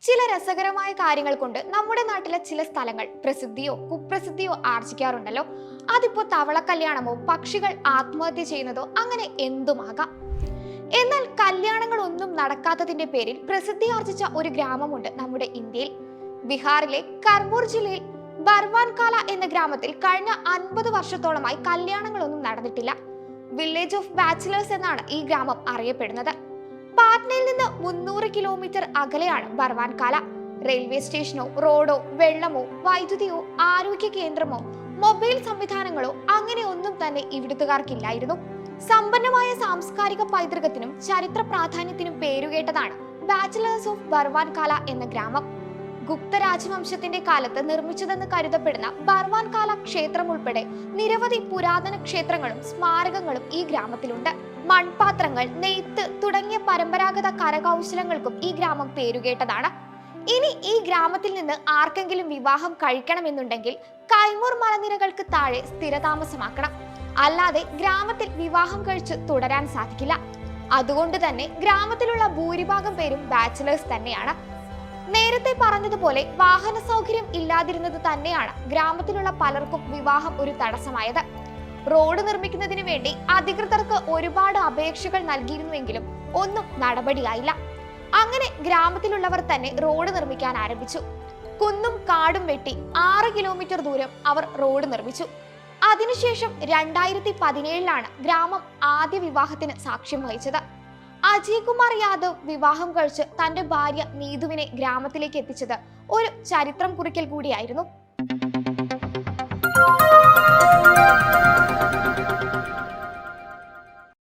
ചില രസകരമായ കാര്യങ്ങൾ കൊണ്ട് നമ്മുടെ നാട്ടിലെ ചില സ്ഥലങ്ങൾ പ്രസിദ്ധിയോ കുപ്രസിദ്ധിയോ ആർജിക്കാറുണ്ടല്ലോ. അതിപ്പോ തവള കല്യാണമോ പക്ഷികൾ ആത്മഹത്യ ചെയ്യുന്നതോ അങ്ങനെ എന്തുമാകാം. എന്നാൽ കല്യാണങ്ങൾ ഒന്നും നടക്കാത്തതിന്റെ പേരിൽ പ്രസിദ്ധി ആർജിച്ച ഒരു ഗ്രാമമുണ്ട് നമ്മുടെ ഇന്ത്യയിൽ. ബീഹാറിലെ കർമൂർ ജില്ലയിൽ ബർവാൻകാല എന്ന ഗ്രാമത്തിൽ കഴിഞ്ഞ 50 വർഷത്തോളമായി കല്യാണങ്ങളൊന്നും നടന്നിട്ടില്ല. വില്ലേജ് ഓഫ് ബാച്ചിലേഴ്സ് എന്നാണ് ഈ ഗ്രാമം അറിയപ്പെടുന്നത്. പാട്നയിൽ നിന്ന് 300 കിലോമീറ്റർ അകലെയാണ് ബർവാൻകാല. റെയിൽവേ സ്റ്റേഷനോ റോഡോ വെള്ളമോ വൈദ്യുതിയോ ആരോഗ്യ കേന്ദ്രമോ മൊബൈൽ സംവിധാനങ്ങളോ അങ്ങനെ ഒന്നും തന്നെ ഇവിടുത്തുകാർക്കില്ലായിരുന്നു. സമ്പന്നമായ സാംസ്കാരിക പൈതൃകത്തിനും ചരിത്ര പ്രാധാന്യത്തിനും പേരുകേട്ടതാണ് ബാച്ചിലേഴ്സ് ഓഫ് ബർവാൻകാല എന്ന ഗ്രാമം. ഗുപ്ത രാജവംശത്തിന്റെ കാലത്ത് നിർമ്മിച്ചതെന്ന് കരുതപ്പെടുന്ന ബർവാൻകാല ക്ഷേത്രം ഉൾപ്പെടെ നിരവധി പുരാതന ക്ഷേത്രങ്ങളും സ്മാരകങ്ങളും ഈ ഗ്രാമത്തിലുണ്ട്. മൺപാത്രങ്ങൾ, നെയ്ത്ത് തുടങ്ങിയ പരമ്പരാഗത കരകൗശലങ്ങൾക്കും ഈ ഗ്രാമം പേരുകേട്ടതാണ്. ഇനി ഈ ഗ്രാമത്തിൽ നിന്ന് ആർക്കെങ്കിലും വിവാഹം കഴിക്കണമെന്നുണ്ടെങ്കിൽ കൈമൂർ മലനിരകൾക്ക് താഴെ സ്ഥിരതാമസമാക്കണം. അല്ലാതെ ഗ്രാമത്തിൽ വിവാഹം കഴിച്ച് തുടരാൻ സാധിക്കില്ല. അതുകൊണ്ട് തന്നെ ഗ്രാമത്തിലുള്ള ഭൂരിഭാഗം പേരും ബാച്ചിലേഴ്സ് തന്നെയാണ്. നേരത്തെ പറഞ്ഞതുപോലെ വാഹന സൗകര്യം ഇല്ലാതിരുന്നത് തന്നെയാണ് ഗ്രാമത്തിലുള്ള പലർക്കും വിവാഹം ഒരു തടസ്സമായത്. റോഡ് നിർമ്മിക്കുന്നതിന് വേണ്ടി അധികൃതർക്ക് ഒരുപാട് അപേക്ഷകൾ നൽകിയിരുന്നുവെങ്കിലും ഒന്നും നടപടിയായില്ല. അങ്ങനെ ഗ്രാമത്തിലുള്ളവർ തന്നെ റോഡ് നിർമ്മിക്കാൻ ആരംഭിച്ചു. കുന്നും കാടും വെട്ടി 6 കിലോമീറ്റർ ദൂരം അവർ റോഡ് നിർമ്മിച്ചു. അതിനുശേഷം 2017 ഗ്രാമം ആദ്യ വിവാഹത്തിന് സാക്ഷ്യം വഹിച്ചത്. അജയ് കുമാർ യാദവ് വിവാഹം കഴിച്ച് തന്റെ ഭാര്യ നീതുവിനെ ഗ്രാമത്തിലേക്ക് എത്തിച്ചത് ഒരു ചരിത്രം കുറിക്കൽ കൂടിയായിരുന്നു.